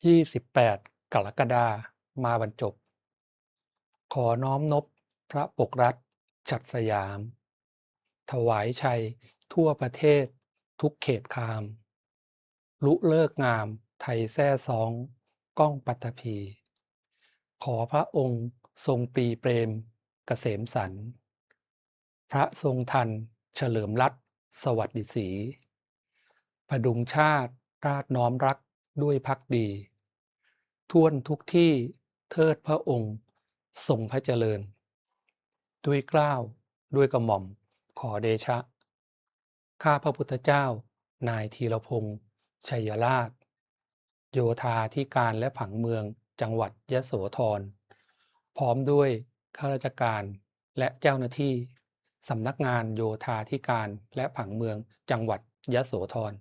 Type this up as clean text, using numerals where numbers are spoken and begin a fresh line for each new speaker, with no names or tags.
28กรกฎามาบรรจบขอน้อมนบพระปกรัฐฉัตรสยามถวายชัยทั่วประเทศทุกเขตคามลุเลิกงามไทยแท้ซองก้องปัตภีขอพระองค์ทรงปรีเปรมเกษมสันต์พระทรงทันเฉลิมรัตน์สวัสดิศรีพดุงชาติราชน้อมรักด้วยภักดีท่วนทุกที่เทิดพระองค์ทรงพระเจริญด้วยเกล้าวด้วยกระหม่อมขอเดชะข้าพระพุทธเจ้านายธีรพงษ์ชัยราชโยธาธิการและผังเมืองจังหวัดยโสธรพร้อมด้วยข้าราชการและเจ้าหน้าที่สำนักงานโยธาธิการและผังเมืองจังหวัดยโสธร